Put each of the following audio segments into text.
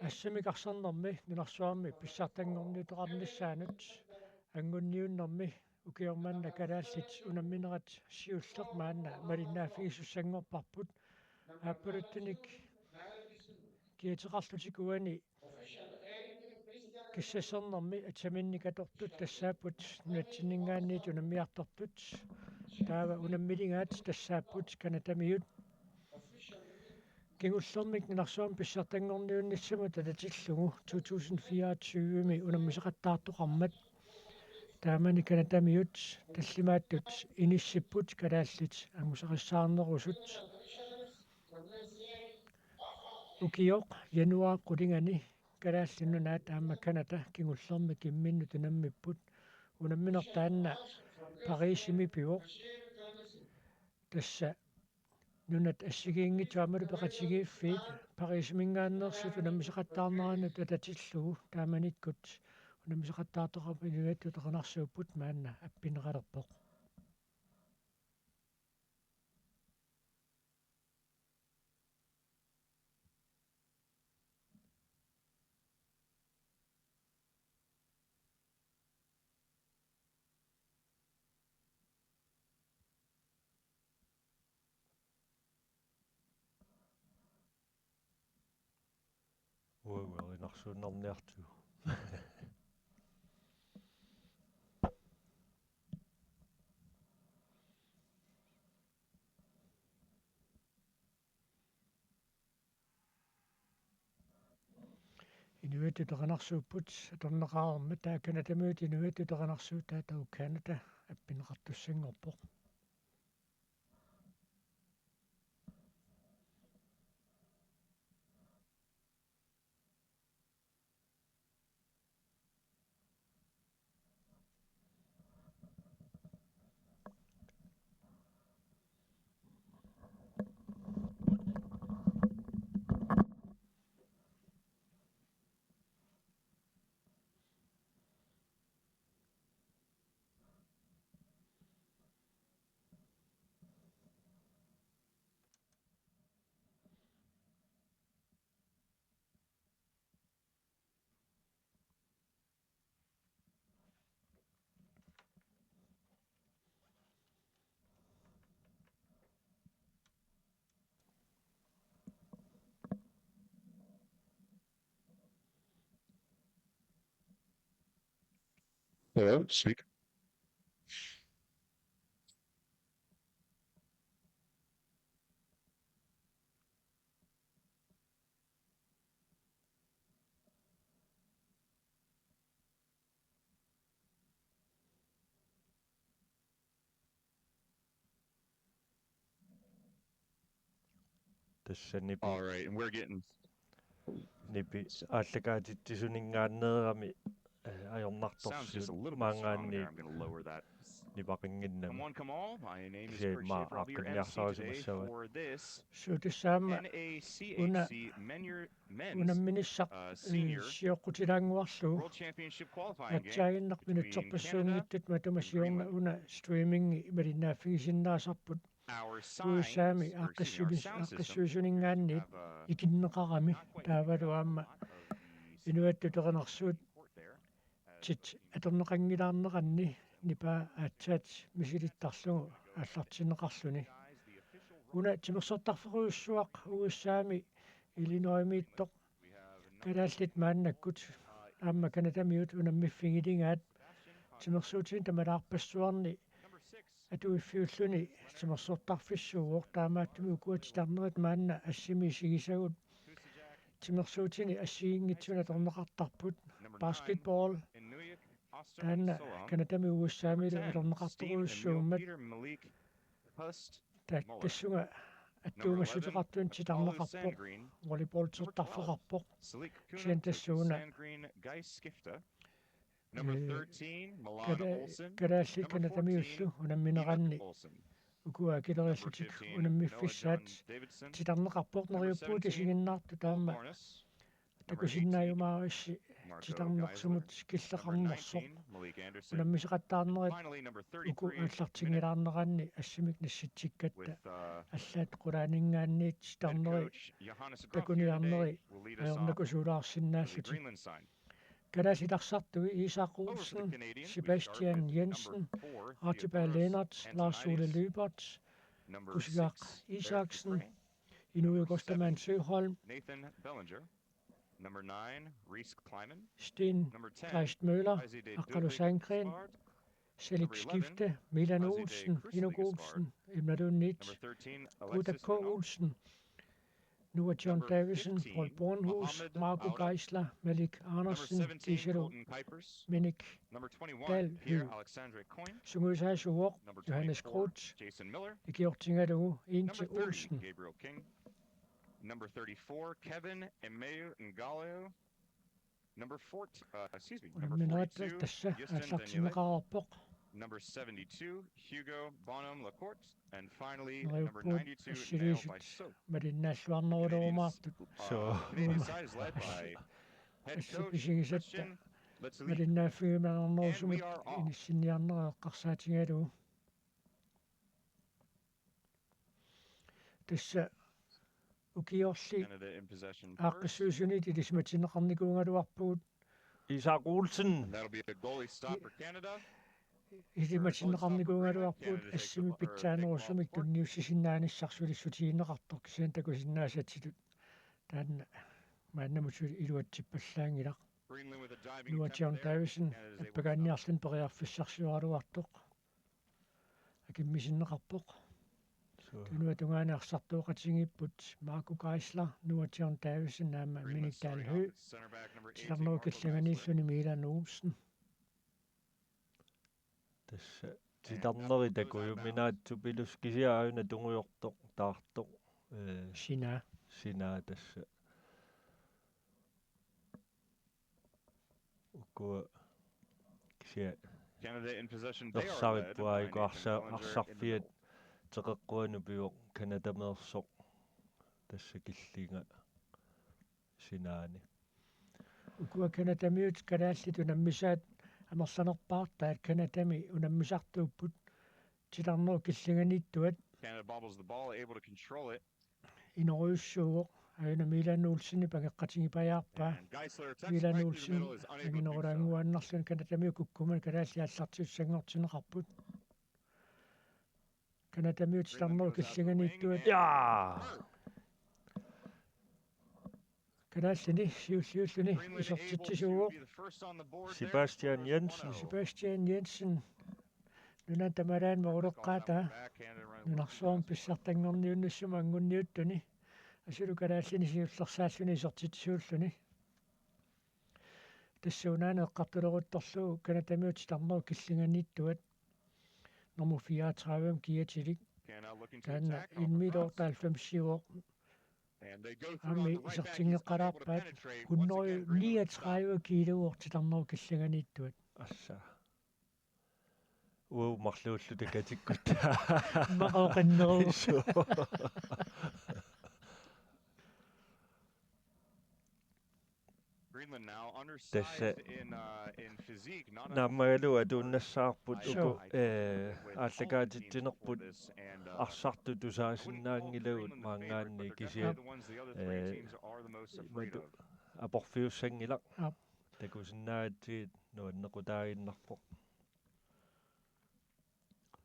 Assimiqarsornermi ninarsuarmi pissartangorniutoqarnissaanut angunniunnermi ukiormanna kalaallit unamminerat siulleq maanna malinnaaffigissussangorparput aappaluttanik kiiteqarlutikuani kissassernermi atsaminnikatortut tassaaput nuatsinningaanniit unammiartortut taava unammilingaat tassaapput kanatamiut kingullermik ninarsuam pissartangorniunnissama tatatillungu 2024-mi unammisaqattaartoqarmat taamani kanatamiut tallimaattut inissipput kalaallit angusaqissaarnerusut ukioq januar qulingani kalaallinnunaat aamma kanata kingullermi kimminnu tunammipput unamminertaanna Parisimi piuq tassa nunat assigiingituamalu peqatigiiffiit Parismingaannersut unammisaqattaarneranut tatatilluu taamanikkut unammisaqattaartoqarpinuattu teqanarsuupput maanna appineqalerpoq uaguarinarsuunnerniartu inuattu teqanarsuupput atorneqaarerma taakkanatamiut inuattu teqanarsuut taatau Kanata appineqartussanngorpoq Hello, speak. tassa nipi All right, and we're getting nipi ааллакаатиттисунингааннерами sounds just a ajornartorsuut little bit strong there. maangaanni I'm going to lower that. nipaqinnginnami Come on, come all. My name is Kse Kurt ma Schaefer. I'll be your MC today aqqinniarsarusimassava for this suutissaama NACHC Men's unamminissaq Senior siоққутилаангуарлу World Championship qualifying game атсаагиннарпинут between Canada сорпассуунгиттут матумасиорна Greenland. уна стриминги малиннааффигисиннаасарпут Our уиссаами signs, or excuse me, our аққиссулис sound system аққиссуусунингаанниит have икиннеқарами not quite таавалу аама of the инуатту теқанарсуут port there. тит аторнеқангилаарнеқанни нипа аатсаат мисилиттарлугу аллартинеқарлуни уна тимерсортарферуйуссуақ уиссаами илиноимииттоқ калааллит мааннаккут аама канатамиут унаммиффигилингаат тимерсуутин тамалаарпассуарни атуиффиуллуни тимерсортарфиссууоқ таамааттуми укуатиларнерит маанна ассими сигисагут тимерсуутини ассигингитсуна торнеқартарпут баскетбол таанна канатами уиссаамилу алорнеқарторуйуссууммат тассунга аттуумассутеқартуун титарнеқарпоқ волейбол тертарфеқарпоқ сиан тассууна калааллит канатамиуллу унамминеқанни укуа килериллутик унаммиффиссаат титарнеқарпоқ нериуппуу тисигиннаарту таама такусиннааюмаарисси titarnersimut killeqarnersoq unammiseqattaarnerit uku аллартингилаарнераанни ассимик насситсиккатта аллаат qulaaningaanniit tarneri takuniarneri ayornaku suulaarsinnaallutик Kalaallilarsartui Isak Olsen, Sebastian Jensen, Archibald Lennart, Lars Ole Løbert, Kusiak Isaksen, Inuit Gostermann Søholm, Nathan Bellinger. Number 9, Reese Kleiman. Sten Number 10, Kleist Møller, Isaiah Akalo Dudvig Sandgren, Gaspard. Selik Skifte, Milan Olsen, Inok Olsen, Emladunit, Number 13, Guda Alexis K. Olsen, Noah John Number Davison, 15, Paul Bornhus, Mohammed Marco Auda. Geisler, Malik Number Andersen, 17, Dijelo Colton Kuipers. Minik, Number 21, Dal Pierre Hyl. Alexandre Coin. Sungusa Suor, Number Johannes 24, Kroth, Jason Miller. Igiortingadu, Number Inti 30, Olsen. Gabriel King. Number 34, Kevin Emeu Ngaleo. Number 42, Ulamminerat tassa Justin Daniele. аллартинеқарарпоқ Number 72, Hugo Bonham Lacourte. And finally, Neriuppuut number 92, Nail assiliisut by Soap. малиннааллуарнерулуумаартут Canadian side is led by head coach ассиписигисатта Christian Letzeli. малиннааффигиманернерусумик And we are off. иниссинниарнереэққарсаатингалуу тасса укиорли Canada in possession first. ааққиссуусунит илисматинеқарникуунгалуарпугут Isak Olsen. And that'll be a goalie stop for Canada. илиматинеқарникуунгалуарпугут ассими питсаанерусумик тунниуссисиннааниссарсулиссутиинеқартор кисиан такусиннаасатилут таанна мааннамусули илуатсиппаллаангилақ Greenland with a diving Noah attempt John there. Davison Canada's able to аппагаанниарлун периарфиссарсуаруартоқ акиммисиннеқарпоқ So, тунуа тунгаанеарсартуоқатингиппут Марко Гайслер Noah John Davison наама Greenland Minik starting Dalhø off with center back number 18, тиларнуу Marco Geisler. килланганииллуни Милан Олсен tässä titarneri takuyuminaatsu pilus kisiaayuna tunguyortoq taartoq Sina sinaa tässä ukua kisia Canada in possession. They are led by ersaarippuaiku Nathan Bellinger in the arsarfiat teqeqquanu piuq kanadameersoq tässä killinga sinaani ukua kanatamiut kalaallitу наммисаат амерланерпаартаат канатами унаммисартууppут тиларнуу киллинганиттуат Canada bobbles the ball, able to control it. инеруйуссууоқ аюна Милан Олсени пагеққатингипаяарпаа And Geisler attacks Милан right through the Олсен middle, is unable to do so. агинерулаангуаннарлун канатами куккуман калаалли аллартиуссангортинеқарпут канатами тиларнуу киллинганиттуат jaa калааллини сиуллиуллуни Greenland able исортитсисууоқ to be the first on the board there. Sebastian Scores Jensen. 1-0. Sebastian Jensen нунан тамараан морулеққаата нунарсуарм писсартангорниуннассума ангунниуттуни асулу калааллини сиуллерсааллуни исортитсууллуни тассуунаана эққартулерутторлуу канатамиут тиларнуу киллинганиттуат номер 34 киатилик Canada looking to таанна attack off инмилоор across. 95 And they go through Ами on the wing back. He's unable to исертингеққалаарпаат penetrate. Once again, Greenland stop. 139 килуор тиларнуу киллинганиттуат assa уумарлууллу такатиккута мақоқиннеру Greenland now Tässä- undersized in physique, not наммагалу атууннассаарпут Sure. уку ааллагаатитсинерпут арсарту тусаасиннаангилагут маангаанни кисиа мату апорфиуссангилақ Ап. такусиннаатсиит нуаннекутаагиннарпоқ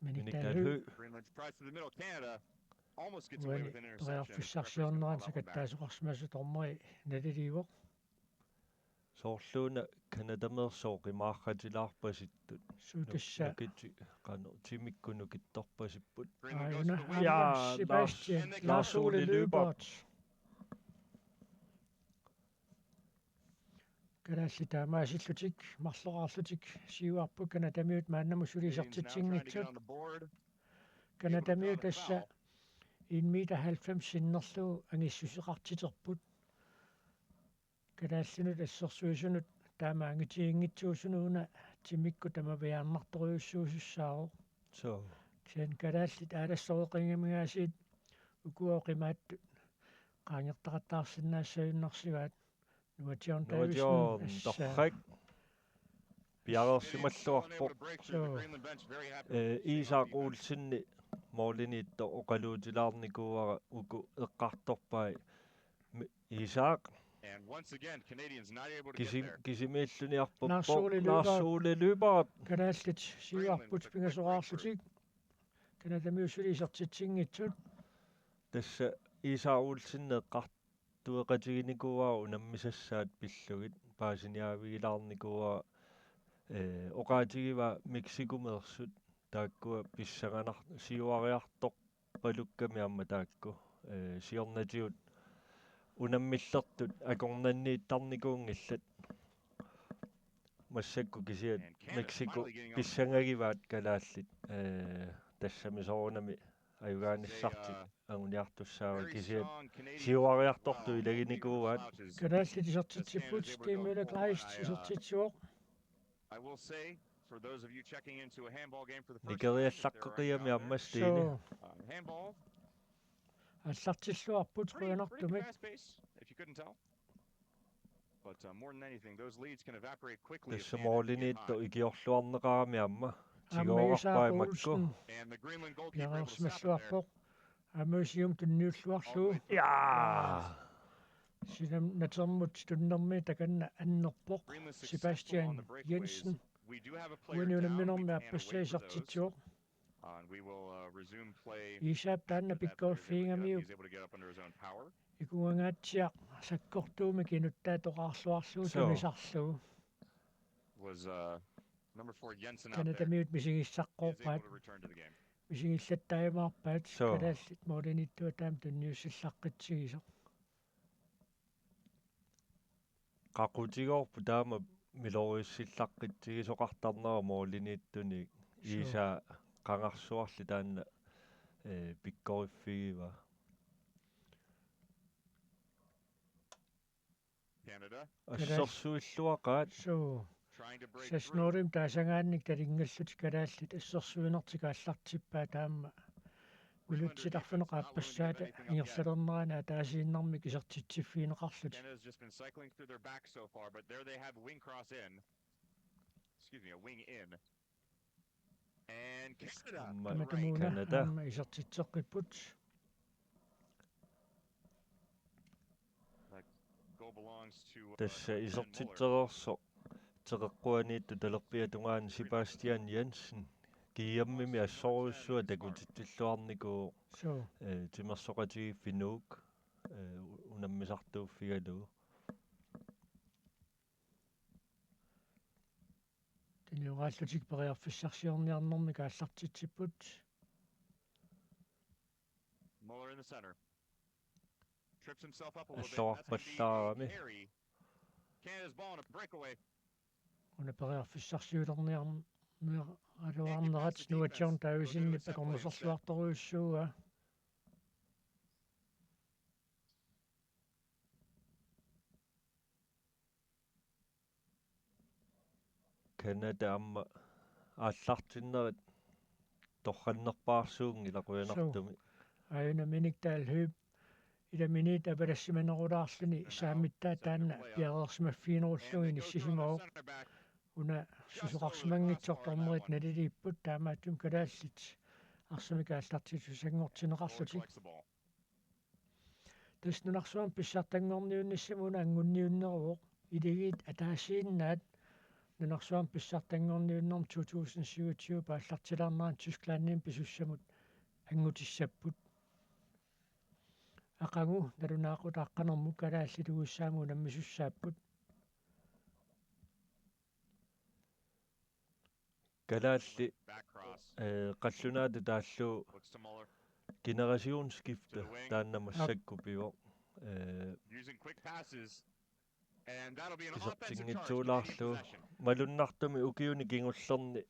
миниттаалу Greenland tries to the middle. Canada almost gets away уани with an interception. ториарфиссарсиорнеранса каттаасоқарсимасу тормаи налиливоқ соорлууна канадамеерсооқимаарратилаарпаситтут сутасса нукити қано тимиккуну китторпасиппут Greenland goes аюна to the wing. Ja, Sebastian Lars- Lars Ole Løbert калаалли таамаасиллутик марлораарлутик сиуарпу канатамиут мааннаму Canadians now trying to get сулисартитсингитсут on the board. канатамиут тасса 1.90 синнерлуу ангиссусеқартитерпут калааллинут ассерсуисунут таамаангитиингитсуусунууна тимикку тамавиаарнарторюссуусуссааро so кисиан калааллит аалассориқингамигаасиит укуоқимааттут qaangertaqattaarsinnaassаюннарсиваат Nuation Nuation Davis torrak piarersimalluarpoq Isak Olsenni Morliniitto oqaluutilaarnikuara uku eqqartorpai Isak And once again, Canadians not able to get there. kisimiilluniarpoppo Naarsuuli lybaat kanaallit siuarput pingasoqaarlutik kanatamiusulisertitsingitsut tassa Isak Olsenni eqqartueqatiginikuaa unammisassaat pillugit paasiniaavigilaarnikuaa oqaatigiva Meksikumeersut taakkua pissanganar siuariartoq palukkami amma taakku siornatiut unammillertut akornanniittarnikuungillat массакку кисиат Мексику писсангариваат калааллит тассами соорунами аюгаанissartit агуниартуссаава кисиат сиуариарторту илагиникууаат kanaallit isertitsipпут tiimula Kleist isertitsuoq I will say, for those of you checking into a handball game for the first time, никериаллаққеқиами аммастиини so handball, аллартиллуарпут pretty quyanartumik fast pace, if you couldn't tell. But more than anything, those leads can evaporate quickly. if тасса the end get моолиниитто high. игиорлуарнеқарами амма amma Isak тигоорпаимакку Olsen And the Greenland goalkeeper able to stop it there. piareersimalluarpoq ammusium tunniulluarluu яа sinam natermut tunnermi takanna annerpoq Greenland successful Sebastian on the breakaways. Jensen We do have a player down. unuunamminormi We can't wait for those. appassaisartitsuoq And we will resume play. Isaap taanna after that player's able to get up. pikkoorfiingamiu He's able to get up under his own power. ikuangaatiaq sakkortuumi kinuttaa toqaarluarluu So. tunisarluu Was number 4 Jensen out there. kanatamiut He is able misigissaqqorpaat to return to the game. мисигиллаттаимаарпаат So. калааллит моолинитtua таам тунниуссиллаққитсигисо qaqutigoorpu taama miloriussillaqqitsigisoqartarnera mooliniittunik iisa qangarsuarli taanna pikkoriffigiva Canada ассерсуиллуақаат so trying to break through. сасноорим таасангаанник талингаллут калааллит ассерсуинертика аллартиппаа таама улутсиларфунеқааппассаата ингерлалернерана таасииннарми кисертитсиффиинеқарлут Canada's just been cycling through their back so far, but there they have a wing cross in. Excuse me, a wing in. And Canada. таматамуна Канада аама исертитсеққиппут Goal belongs to тасса Ben Muller. isертитсерерсо теқэққуаниитту талерпиатунгаан Себастьян Янсен кияммими ассоруссуа такутиттиллуарникуу so тимерсоқатигиффинуук унаммисартууффигалуу тилиугааллутик периарфиссарсиорниарнэрми кааллартитсиппут Muller in the center. Trips himself up a little bit. Assor That's gonna be a Ballari. carry. Canada's ball on a breakaway. уна периарфиссарсиулерниарнералуарнерат нуатсиорн таависинни пакорнусерлуарторуйуссууа Канада амма ааллартиннерит торраннерпаарсуун илакуянартуми аюна миниктаал хүйп иламинит апалассиманерулаарлүни саамиттаа таанна пиареерсимаффиинеруллугин иссисимау Center back. уна сусоқарсимангитсорторнерит налилииппут таамааттум калааллит арсами кааллартиту Muller сангортинеқарлутик collects the ball. таснунарсуам писсартангорниунниссамуна ангунниуннеруоқ илигит атаасииннаат нунарсуам писсартангорниуннерм 2027 пааллартилаарнаан Тysklannим писуссамут ангутиссаппут ақагу налунаақутааққанерму калааллитугуссааму наммисуссааппут калаалли Back cross. қаллунаата тааллуу Looks to Muller. генерасиунскифта тааннамассакку пиво Using quick passes. And that'll be an offensive charge. Canadian кисертингитсуулаарлу possession. малуннартуми укиуни кингуллерни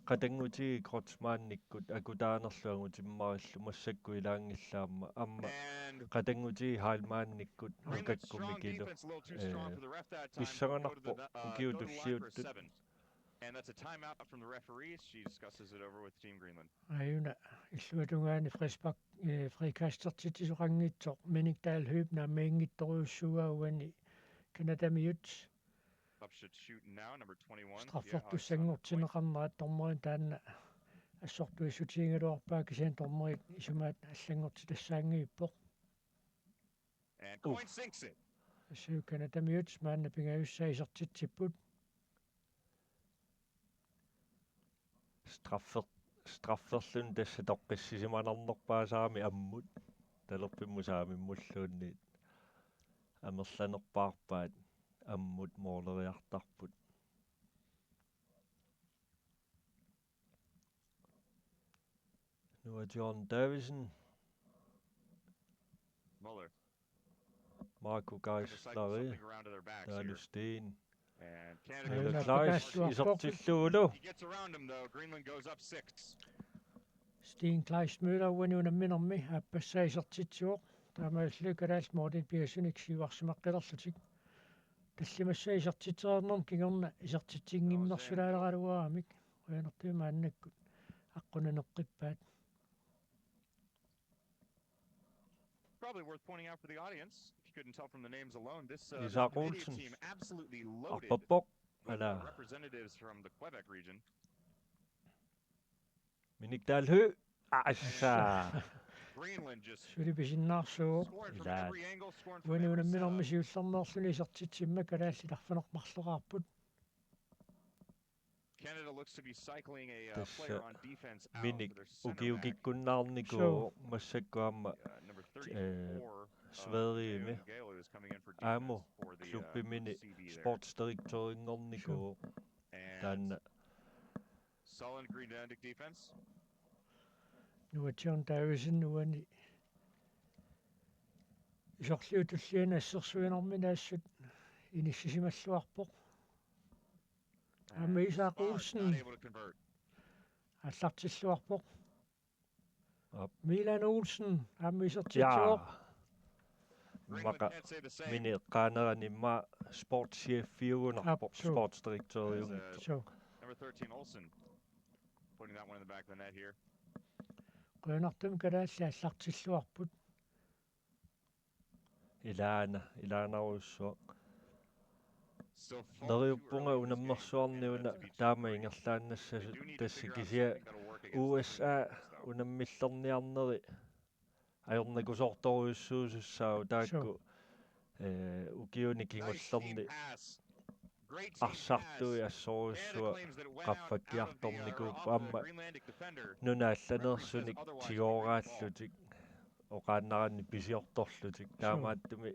qatangutigi krotsmaannikkut akutaanерluangu timmarallu massakku ilaangillаама амма And qatangutigi haalmaannikkut Greenland's akakkumi strong kilu defense a little too strong for the ref that time. pissanganarpo Go to the line for a ukiutulliuttut 7. And that's a timeout from the referee. She discusses it over with Team Greenland. аюна иллуатунгаани фриспак фрикастертитисоқангитсоқ миниктаал хүйп нааммаингитторуйуссуугауани Kanadamiut Upshot shooting now, number 21. strafflortussangortineqarnera tormorin taanna assortuissutiingaluarpaa kisian tormorit isumaat allangorti tassaangiippoq And Coin sinks it. assuu Kanadamiut maanna pingayussa isertitsipput strafferlun tassa toqqissisimanarnerpaasaami ammut talerpimmusaami mulluunniit amerlanerpaarpaat ammut mooleriartarput nu John Davison Muller. Marco Geisler Dalusteen And Canada Klaas isertilluulu he gets around him though. Greenland goes up 6. Steen Kleismüller uanuunamminermi aappassa isertitsuoq taamaalluukalaasmoodit pigasuniksiuarsimaqqilерлутик таллимасса isертитсеернерм кигерна isертитсингимнерсулаалераалуаамик уянертуимааннаккут аққунанеққиппаат Probably worth pointing out for the audience, if you couldn't tell from the names alone, this Isaac Canadian Olsen. team absolutely loaded Arpappoq with ala representatives from the Quebec region. miniktalhu assa Greenland just сулиписиннаарсуу scoring from Ilaat. every angle, scoring from every уануунамминерми setup. сиуллернеерсуни isертитсимма калааллиларфанеқмарлуqaarput Canada looks to be cycling a This, player on defense out minik for their center back. ukiukikkunnaarniku massakkuamma Number 34. Sverige Gale med. Gale is coming in for Amo defense for the klubbimini CB there. sportsdirektøringorniku And taanna Sullen Greenlandic defense. John Davison nuani isорлиутуллиана ассерсуинэрминаассут иниссисималлуарпоq Ама Isaac Olsen Not able to convert. аллартиллуарпоq Op. Milan Olsen ама ja isертитсуоq Greenland maka can't say the same. mini qaaneraanimma sportschef fiugunarpoq Apsu. sportsdirektøriung so Number 13 Olsen. Putting that one in the back of the net here. qeunartum kalaalli аллартиллуарпут ilaanaruussuaq So far, neriuppunga too early in this game for unammersuarniuna Canada to be taama too ingerlaannassasut They do need to tassi figure out kisia something that'll work against the USA Greenland defense, though. unammillerniarneri ajornakusortoruissuusussaau taakku ukiuni Nice kingullerni team pass. Great team arsartui pass. assorussua Canada claims that it went out of the, qaffakkiartorniku or off the amma Greenlandic defender. nunaallanersunik tigoraallutik oqaannarani pisiortorlutik taamaattumi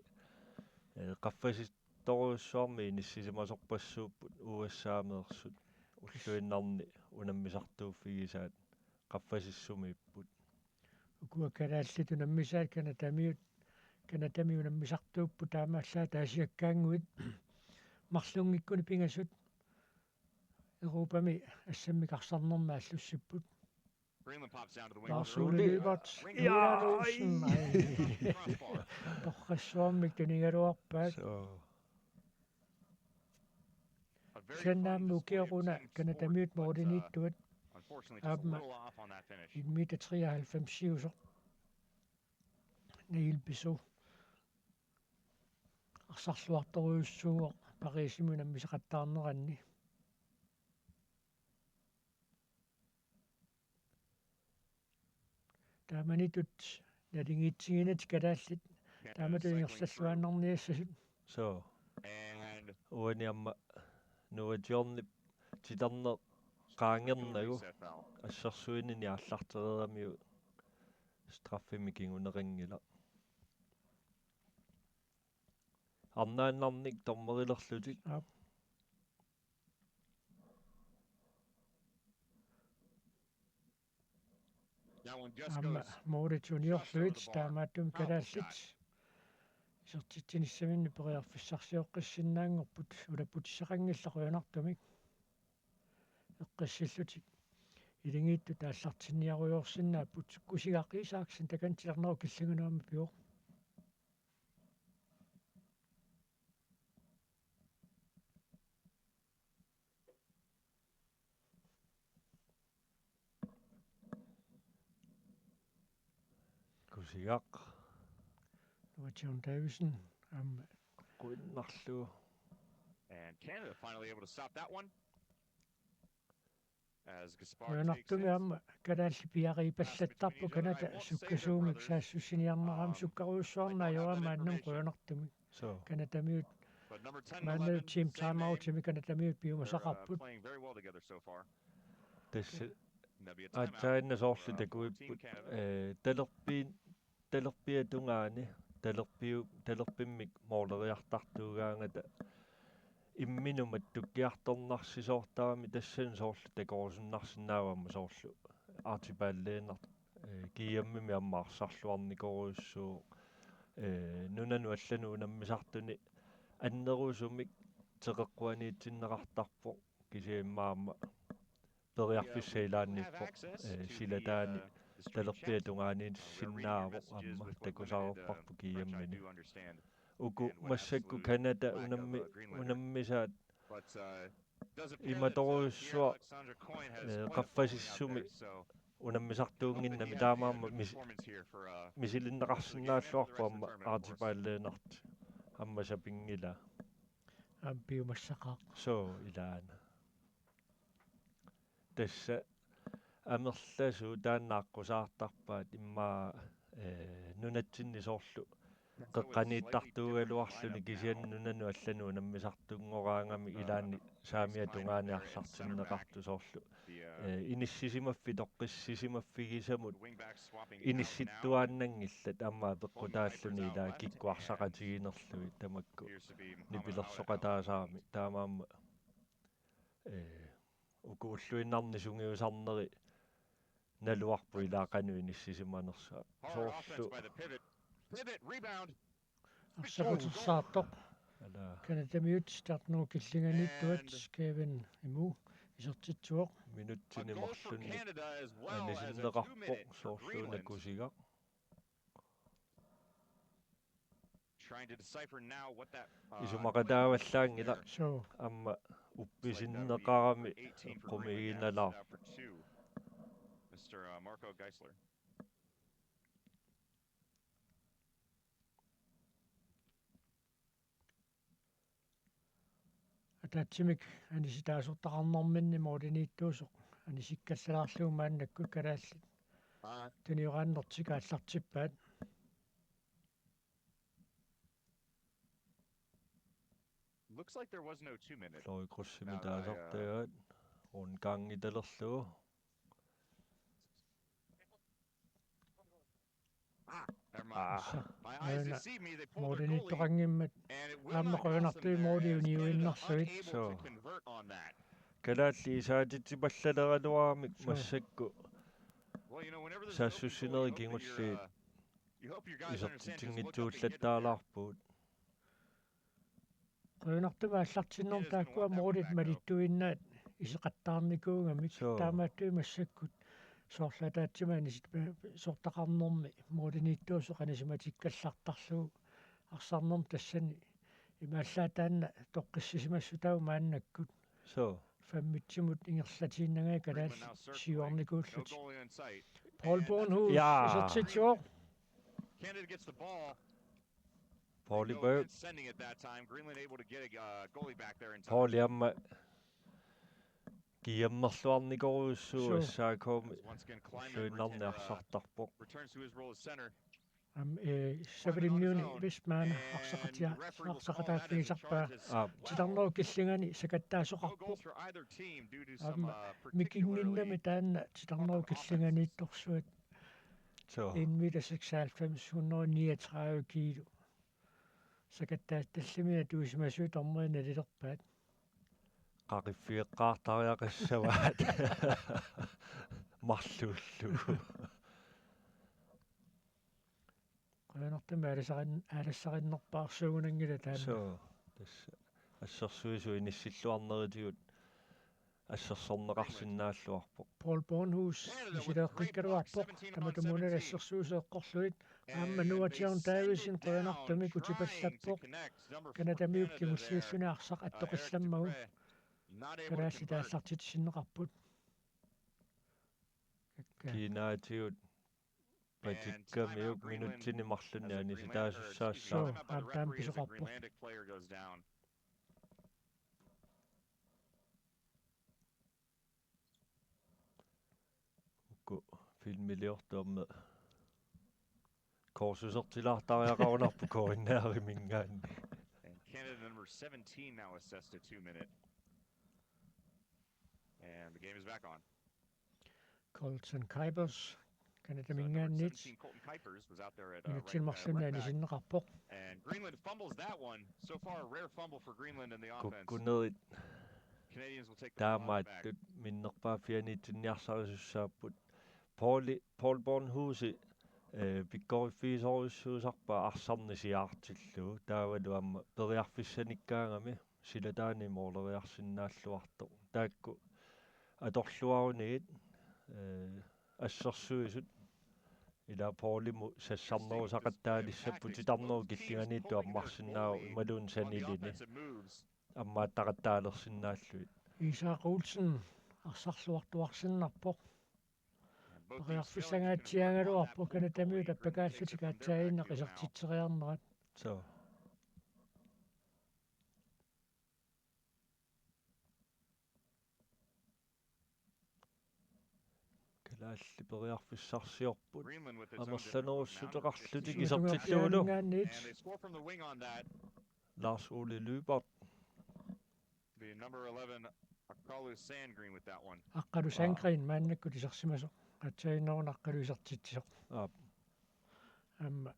qaffasittoruussuarmi inissisimasorpassuupput USA-meersut уллуиннарни унаммисартууффигисаат qaffasissumi ipput ukua kalaallit unammisaat kanatami unammisartuuppu taamaallaa taasiakkaanguit mарлунгиккуни пингасут Европами ассаммикарсарнерма аллуссиппут Greenland pops down to the wing. Lars with Ole their Løbert Ringo Milan Olsen. Olsen Crossbar. торрассуармик тунигалуарпаат so A very fine сеннаамму display of укиоруна team канатамиут sport, but, мооринниттуат unfortunately, just a Abma. little off on that finish. 193 сиусо наилпису арсарлуарторуйуссууо парисимунаммисақаттаарнеранни тааманитут налингитсигинат калааллит Canada тааматуингерллуааннарниассасут so And uaniamma nuatiorni titarne qaangernagu reset foul. ассерсуинини ааллартерерамиу страффимикингунерингила арнааннарник тормерилерлутик That one just аама goes. мооритуниорлуит таамааттум калааллит сертитсиниссаминни периарфиссарсиоққиссиннаангорпут улаппутиссақангиллақуянартумик эққиссиллутик илингиитту тааллартинниаруйорсиннааппут кусигааққисааксин такантилернеру киллагунуама пиоқ kusigaq John Davison Quinarlu. And Canada finally able to stop that one. As Gaspar takes Qoyanartumi it. amma kanaалли piariipallattarpu Kanada sukkasuumik saassussiniarnaram sukkaruussuarna ajoramma annam qoyanartumi So, Kanadamiut But number 10 and maannu 11, team same name. timeoutimi Kanadamiut They're piumasaqarput playing very well together so far. tässä And there'll be a timeout ajaina for, sorlu Team takuipput Canada. talerpiatungaani talerpimmik mooleriartartuugaangata imminumat tukkiartornarsisoortaami tassan soorlu takorsunnarsinnaavamma soorlu artipaalleennart kiiammimi ammaarsarluarnikoruussuu nunanu allanu unammisartuni annerusumik teqeqquaniitsinneqartarpo kisiimmaamma periarfissailaannippo silataani talerpiatungaaniin sinnaavo amma takusarerparpu kiiammini uku massakku Kanada unammisaat imatoruussua qaffasissumi unammisartuunginnami taamaamma misilinneqarsinnaalluarpu amma artipaalleenart amma sapingila am piumassaqaq so ilaana tassa amerlasu taannaaqqusaartarpaat immaa nunatsinnisoorlu qeqqaniittartuugaluarluni kisiannunanu allanu unammisartungoraangami ilaanni saamiatungaani arsartinneqartu soorlu inissisimaffi toqqissisimaffigisamut inissittuaannangillat ammaa peqqutaalluni ilaa kikkuarsaqatiginerlui tamakku nipilersoqataasaami taamaamma ukuulluinnarnisungiusarneri naluarpu ilaaqanu inissisimmanersaa soorlu Pivot, rebound. арсапутэрсаартоq ala Kanadamiut startnuu killinganiittuat Kevin imu isertitsuoq A minuttini goal for morlunni Canada as well as a anisinneqarpoq 2-minute for soorluuna Greenland. kusigaq Trying to decipher now what that isumaqataavallaangila so amma looks like. That would be uppisinneqarami number 18 for Greenland, down qumiginalaar for 2. Mr. Marco Geisler. атаатсимик аниситаасортақарнэрминни моодинииттуусоқ анисиккассалаарлуумааннаккут калааллит туниорааннэртика аллартиппаат Looks like there was no 2-minute. lorikrussimi Now that I, taasartagaat runkaangitalerlugu Never mind. My eyes aina deceive me. They pulled their goalie, moodiniittoqanngimmat and it will aamma not cost them qoyunartui there moodi as Canada uniuinnersuit unable So. to convert on that. kalaalli isaatitsipallaleraluaramik So. massakku Well, you know, whenever there's an open goal, saassussineri you hope that kingulli you hope your guys understand just look up and get it there. isertitsingitsuullataalaarpuut qoyunartuma аллартиннер тааккуа моодит малиттуиннаат исеқаттаарникуунгамик So. таамааттуи массаккут соорлатаатсима анисит сортақарнэрми моодинииттуусоқ анисиматиккаллартарлугу арсарнерм тассани имааллаатаанна тоққиссисимассутау мааннаккут so фаммитсимут ингерлатииннагай калаал Greenland now circling. No сиуарникууллут goalie in sight. Paul Bornhus Jaa. isертитсуоқ Canada gets the ball. Pauli Go Berg against sending it that time. Greenland able to get a goalie back there in time. Pauli amma kiammerluarnikoruussuu So. assaakoomi Once again, Kleiman luinarniarsartarpoq returns to his role as center. am савилимниуни висмаана арсақатиа арсақатааффигисарпаа тиларнеру киллингани No сакаттаасоқарпу goals for either team due to some микингиннами particularly таанна тиларнеру киллинганиитторсуат so 1,96 кило сакаттаа таллимиа туисмасуут ормуина лилерпаат qaqiffiiqqaartariaqassavaat mарлуулlu qoyanartama алассариннерпаарсугунангила таанна so tassa ассерсуису инissилluarneritigut ассерсорнеқарсинааллуарпоq Paul Bornhus исилеэққиккалуарпоқ таматумунал ассерсуусеэққорлуит аама нуатиарн таависин qoyanartumi кутипаллаппоқ канадамиук кимуллиуллуна арсақ аттоқилламмагу калаалли тааллартит синнеқарпут какка kiinaatigut Patikka miuk minuuttini marlunniani So, sitaasussaassaa I'm pisoqarpo. Greenlandic player goes down. ku filmiliortuarme korsusertilaartariaqarunarpu koinnaarimingaanni. And Canada number 17 now assessed a 2-minute. And the game is back on. Colton Kuipers. Canada So number mingaannit. 17, Colton Kuipers, was out there at Minutsin left marlunniani back. sinneqarpoq. And Greenland fumbles that one. So far, a rare fumble for Greenland in the offense. Kukkunerit Canadians will take the ball out back. taamaattut minnerpaafianitinniarsarissussaapput Paul Bornhusi pikkoriffiisorissuusarpa arsarnisiaartillu taavalu amma periarfissanikkaangami silataani mooleriarsinnaalluartoq taakku atorluaruniit assersuisut ila Paulimu sassarnerusaqattaalissappu titarneru killinganiittu ammarsinnaaru imaluun sanilini аммааттақаттаалерсиннааллуит Isaac Olsen арсарлуартуарсиннарпоq. Pariarfissangaatiangaluarpo Canada tappakaallutikaatsaagiinna qisartitseriarnerat. so kalaalli periarfissarsiorput Greenland with its own амерланерусsuteqarlutik different isartilluulu Mingaannit. And they score from the wing on that. Lars Ole Lybert The number 11, Akalu Sandgreen with that one. Aqqalu Sandgreen maannakku tisarsimasoq. Qatsaaginnerun aqqalu isartitsisoq. Amma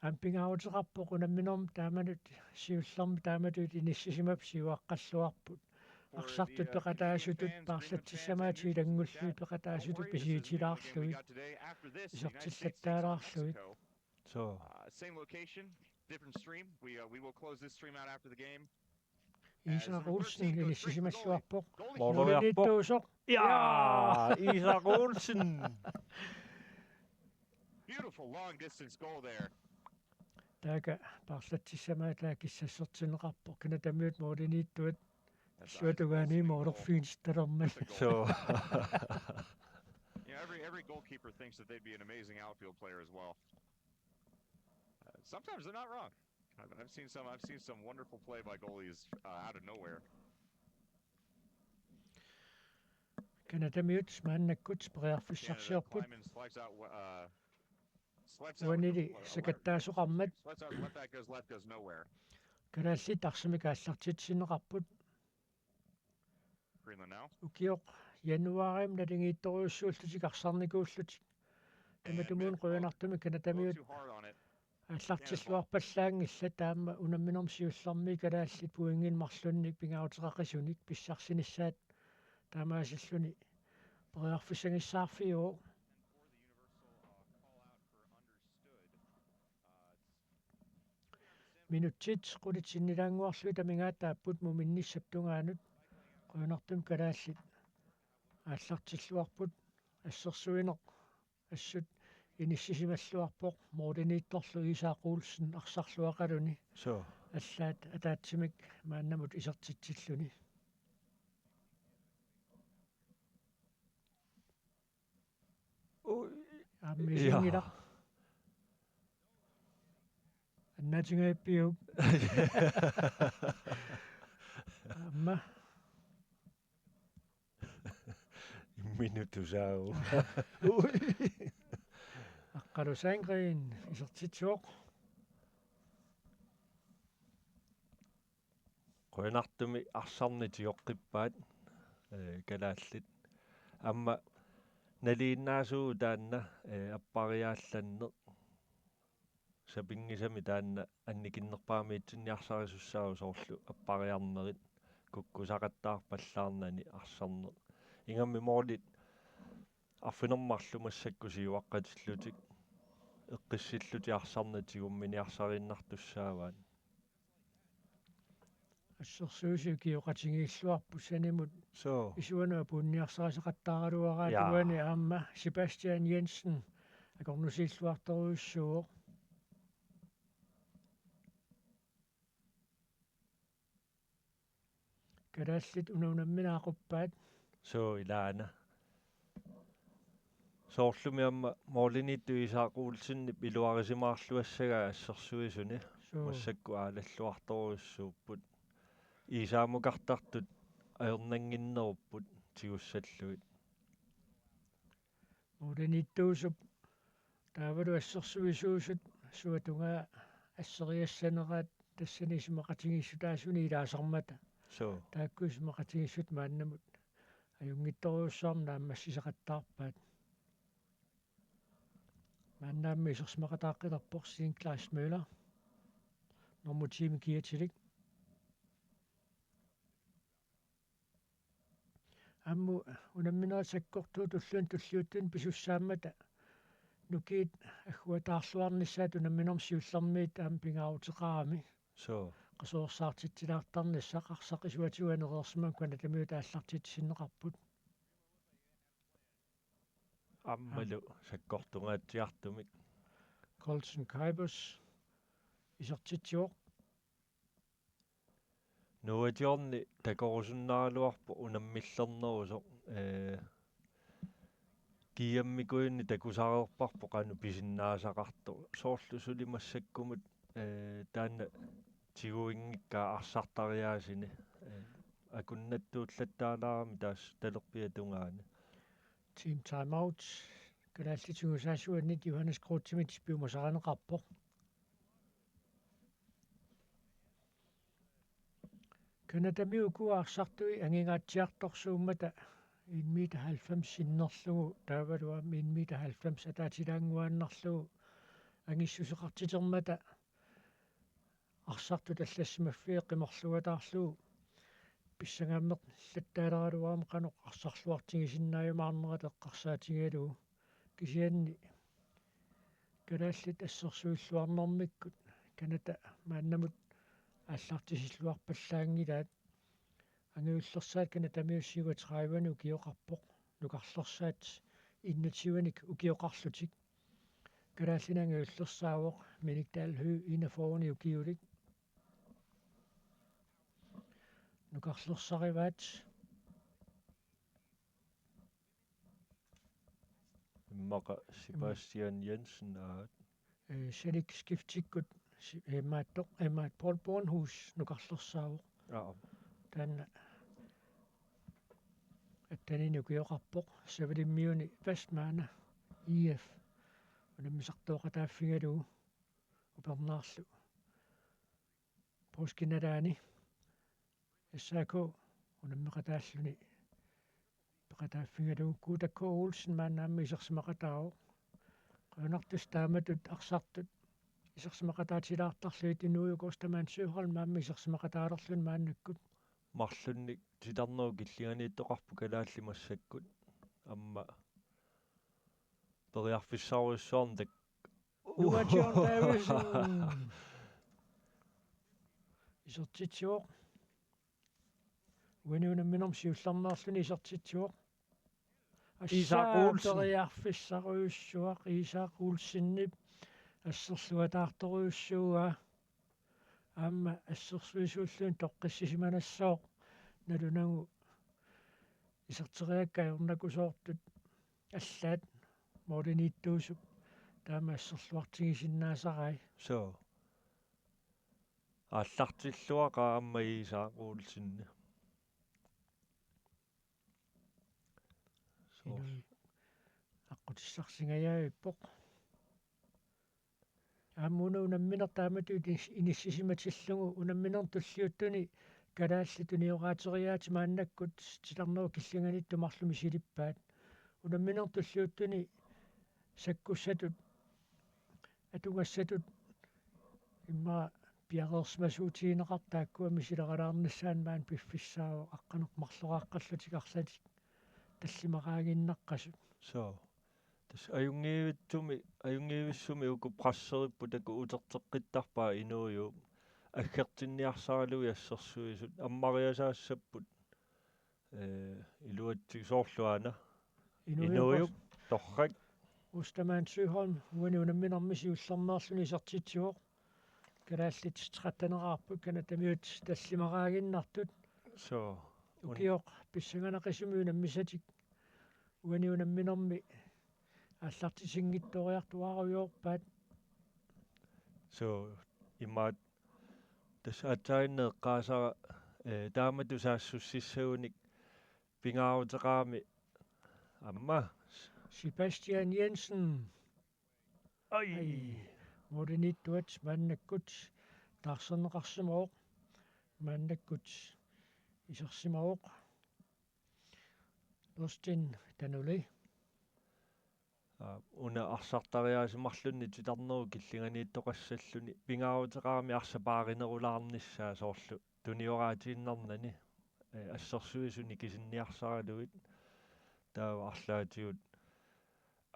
ampingaavutiqarpoq unamminorm taamanut siullermi taamatut inissisimap siuaqqalluarput. Aqsartut peqataasutut paarlatsissamaati ilangullu peqataasutut pisiitilaarluit. Isartillattaalaarluit. so Same location, different stream. We will close this stream out after the game. Isaac Olsen inississimassuarpoq. mooleriarpoq Nulittuusoq. ja Isak Olsen Beautiful long distance goal there. Taaka paarlatsissamaata kissassortineqarpoq Canada mooliniittuat. Suatugaani moororfiinstalerman. so Yeah, every goalkeeper thinks that they'd be an amazing outfield player as well. Sometimes they're not wrong. I've seen some wonderful play by goalies out of nowhere. Canada maannakkut Canada periarfissarsiorput. Kleiman swipes out Uanili sakattaasoqarmat swipes out left back goes nowhere. kalaallit arsimi kaallartitsineqarput. Greenland now. Ukioq januarim nalingiittoriussuullutik arsarnikuullutik. Tamatumuun quyanartumi Canada Go too hard on it. аллартиллуарпаллаангилла таама унамминорм сиулларми калааллит пуингилмарлунник пингаутеқақисуник писсарсиниссаат таамаасиллуни периарфиссагиссаарфиу минутсит qulitsinnilaanguarlui тамингаатааппут муминниссаптунгаанут quyanartum калааллит ааллартиллуарпут ассерсуинеқ ассут иниссисималлуарпоқ моординиитторлу Isaac Olsen арсарлуақалуни so аллаат атаатсимик мааннамут исертитсиллуни ааммисингила аннатингаиппиуп амма minutusau аққалу Sandgreen исертитсуоқ qoinartumi arsarnitioqqippaat kalaallit amma naliinnaasuu taanna appariaallanneq sapingisami taanna annikinnerpaamiitsinniarsarisussaaru soorlu appariarnerit kukkusaqattaarpallaarnani arsarneq ingammi moolit arfinermarlumassakkusiuaqqatillutik eqqissilluti arsarnitigumminiarsarinnartussaavaat ассерсуусиукиоқатингииллуарпу санимут so исуануа пунниарсарасеқаттаагалуараатуани аама Sebastian Jensen акорнусииллуарторуйуссуо калааллит унунамминаақуппаат so ilaana Soorlumiamma moorlinittu isaaquulsinni piluarisimaarluassага assersuisuni so массакку аалаллуарторуйуссууппут исаамукартартут аернангиннеруппут тигуссаллуит моденитtuusup таавалу ассерсуисуусут суатунга ассериассанераат тассани симақатигиссутаасуни илаасармата so таакку симақатигиссут мааннамут аюнгитторуссаарна аммассисақаттаарпаат мааннаамми исерсимақатааққилерпор син класс мøller нормутими киатилик амму унамминерат саккортуу туллуун туллиуттун писуссааммата нукиит аггуатаарлуарниссаат унамминерм сиуллермиит аам пингаарутеқарами so qasuorsaartittilaartarnissa qarsaqisuatuanerersiman kana tamiu taallartitsinneqarput аммалу саккортунгаатсиартумик Colson Kybers isertitsuoq нуатиорни такорусуннаралуарпу унаммиллернерусо киаммикуинни такусареерпарпо кану писиннаасақарту соорлу сулимассаккумут таанна тигуингиккаа арсартариаасини акуннаттууллаттаалаарами таас талерпиатунгаани team timeout kalaallitungusaasuannit Johannes Krutsimit piumasaraneqarpoq kanatamiu kuaarsartui angingaatsiartorsuummata 1 meter 90 sinnerlugu taavaluam 1 meter 90 ataatilaanguaannarlugu angissусеқартитермата арсарту таллассимаффиэ қиморлугатаарлугу писсангааммеқ латтаалераалуаама қано арсарлуартигисиннааюмаарнера теққарсаатигалугу кисианни канааллит ассерсуиллуарнэрмиккут каната мааннамут ааллартисиллуарпаллаангилаат ангиуллерсаат канатамиуссигуатераивану киоқарпоқ нукарлерсаат иннатсиваник укиоқарлутик канааллинангиуллерсаавоқ миниктаалху инафоони укиулик нукарлерсариваат иммақа Sebastian Jensen аат Senik skiftikkut emmaat Paul Bornhus nukарлерсаавоқ таанна аттанини укиоқарпоқ савалиммиуни фастмаана EF унаммисартооқатааффигалугу упернаарлу поскинадаани эссаако унаммеқатааллуни пеқатааффигалугу кутакко Олсен мааннаамми исерсимақатаао қанартус тааматут арсартут исерсимақатаатилаартарлуит инуйукостамаан сюхол маамми исерсимақатаалерлун мааннаккут марлунник тиларнеру киллиганииттоқарпу калааллимассаккут амма периарфиссаруйссуарн так нуатион тавис исертитсуоқ униунамминерм сиулларнерлуни исертитсуоқ Isak Olsen. периарфиссаруйуссуақ Isak Olsenнип ассерлуатаарторуйуссууа аама ассерсуисууллуун тоққиссисиманассооқ налунагу исертериакка ернакусоортут аллаат модениттуусуп таама ассерлуартигисиннаасарай so ааллартиллуаqa амма Isak Olsen инуи аққутиссарсингаяавиппоқ ааммуна унамминер тааматут иниссисиматиллугу унамминер туллиуттуни калааллитуниораатериаати мааннаккут тиларнеру киллинганитtu марлуми силиппаат унамминер туллиуттуни саккуссатут атунгассатут имма пиареерсмасуутиинеқартааккуами силералаарнассаан маан пиффиссаава аққанеқ марлорааққаллутикарлатик таллимараагиннаққасут so тас аюнгиивиссуми уку прассериппу таку утертеққиттарпаа инуйу аггертинниарсаралуи ассерсуисут аммариасаассаппут илуатсиг соорлуана инуйу торрак устамаан сюхолм уани унамминерми сиуллернеерлуни исертитсуоқ калааллит стратанераарпут канатамиут таллимараагиннартут so укиоқ писсаганақисуми унаммисатик уани унамминерми аллартисингитториартуаруйоорпаат so imaat tasaattainneeqqaasara taamatu saassussissaunik pingaaruteraami amma Sebastian Jensen ai modinittuat mannakkut tarserneqarsimooq mannakkut isersimooq Austin tanuli una arsartariaasimarlunni titarneru killinganiittoqassalluni pingaaruteraami arsapaaqinerulaarnissaa soorlu tuniораатииннарнани ассерсуисуни кисинниарсаалуит таава арлаатиут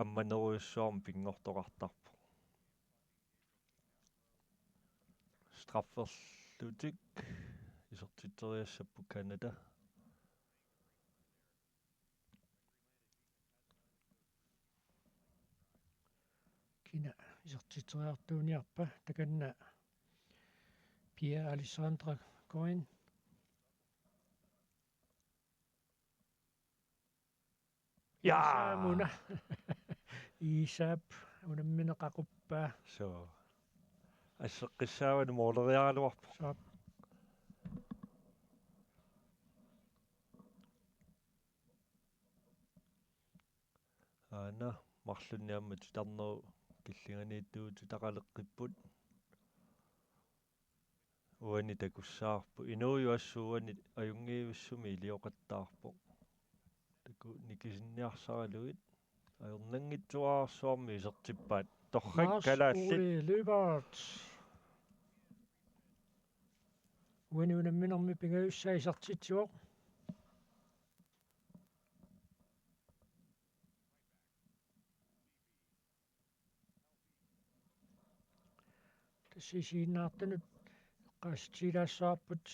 амманеруйуссуарм пингортоқартарпо strafferlutик исертитсериассаппу Канада kina isertiteriartuuniarpa takanna Pierre Alessandra Cohen muna Isap unammineqaquppaa so ассеққиссаавани моолериаалуарпо saap аана марлунниамма титарнеру киллинганииттуути тақалеққиппут уани такуссаарпу инуйуассууани аюнгиивиссуми илиоқаттаарпо таку никисинниарсаралуит аернангитсуаарсуарми исертиппаат торрак калааллит Løbert уани унамминерми пингаюссаа исертитсуоқ тассисииннаартанут qassitiilaassаарput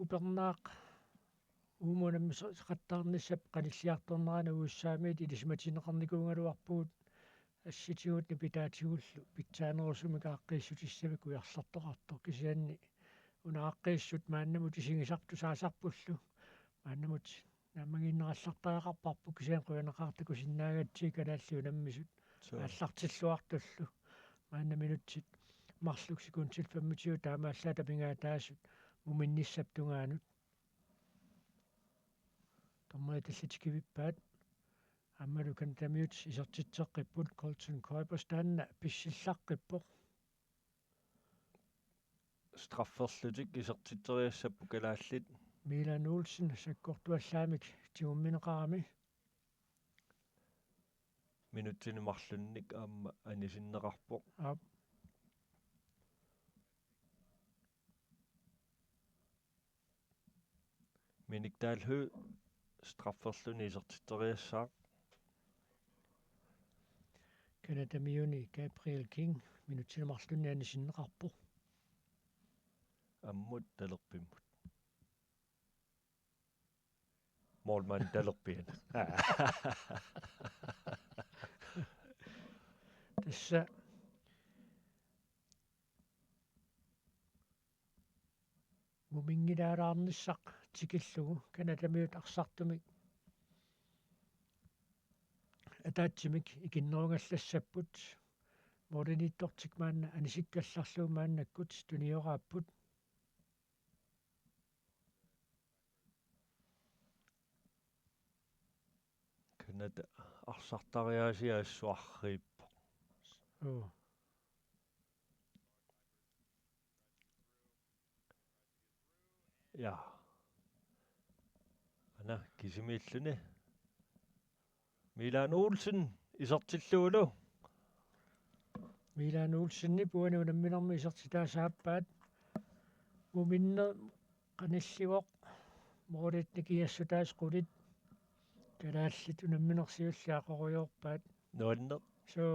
upernaaq uumuunammi qattarnissap qanilliartornerana uussaamiit ilismatineqarnikuungaluarpugut асситигуутни питаатигуллу питсаанерусуми кааққииссутиссами куярлартоқартор кисианни унааққииссут мааннамут исигисарту саасарпуллу мааннамут наамагиннераллартаақарпарпу кисиан қуянеқартаку синнаагатсии калаалли унаммисут аллартиллуартуллу мааннаминутсит марлуксикуунтил фаммитиу таамааллаата пингаатаасут муминниссап тунгаанут томмаиталлитикивиппаат аммалукан тамиут исертитсеққиппут Colton Kuipers таанна писсиллаққиппоқ strafferlutик исертитсериассаппу калааллит Milan Olsen саккортуаллаамик тигумминеқарами минутсини марлунник аама анисиннеқарпоқ аап миниктаалху strafferluni исертитсериассаа канатамиуни Gabriel King минутсини марлунни анисиннеқарпо аммут талерпиммут молман талерпиана тасса мумингилаалаарниссақ тикиллугу канатамиут арсартумик атаатсимик икиннерунгаллассаппут модиниттортик маанна анисиккалларлуу мааннаккут туниорааппут канада арсартариаасиа ассуаррииппо оо я ана кисимииллуни Milan Olsen исертиллуулу Milan Olsenni puani unamminermi isertitaasaappaat muminne qanilliwoq moolitni kiassutaas qulit kalaallit unamminersiulliaqoruyorpaat нуанне so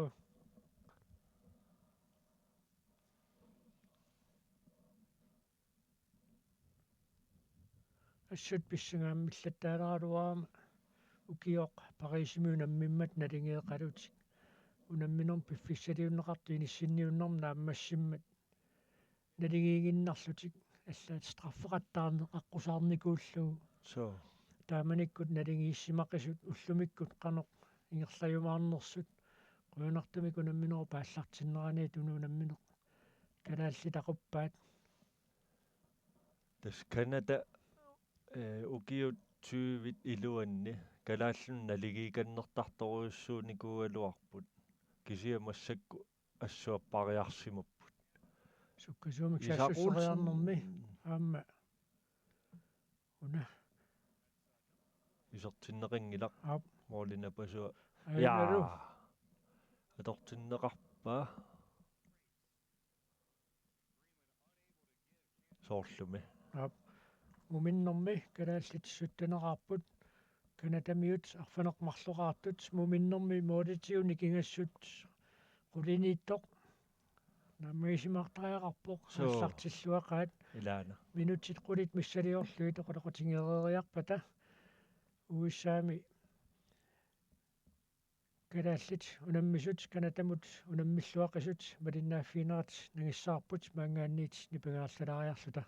assut pissungaammillattaalaruaama ukioq parisimi unammimat nalingeeqalutik unamminerm piffissaliunneqartu inissinniunnerm naammassimmat nalingiiginnarlutik аллаат страффеқаттаарнеқаққусаарникууллугу so тааманиккут налингииссимаққисут уллумиккут қанеқ ингерлаюмаарнерсут Quyunartumik unammineru paallartinnerani tunuunammineq kalaalli Tas Canada ukiut 20 iluanni kalaallun naligiikannertartoruissuunikualuarput kisiamassakku assuappariarsimupput sukkasuumik saassussoriarnermi aamma una isertinneqingilaq aap moolina pasua ainalu atortinneqarpaa soorlumi aap muminnermi kalaallit suttuneqarput kanatamiut arfaneqmarluqaartut muminnermi moolitiuni kingassut quliniittoq nammiisimaartariaqarpoq аллартиллуақаат ilaana минутит qulит миссалиорлуит оқалоқутингерериарпата уиссаами kalaallit unammisut kanatамут unamмиллуақисут малиннааффиинерат нагиссаарпут маангаанниит нипагаарлалариарлута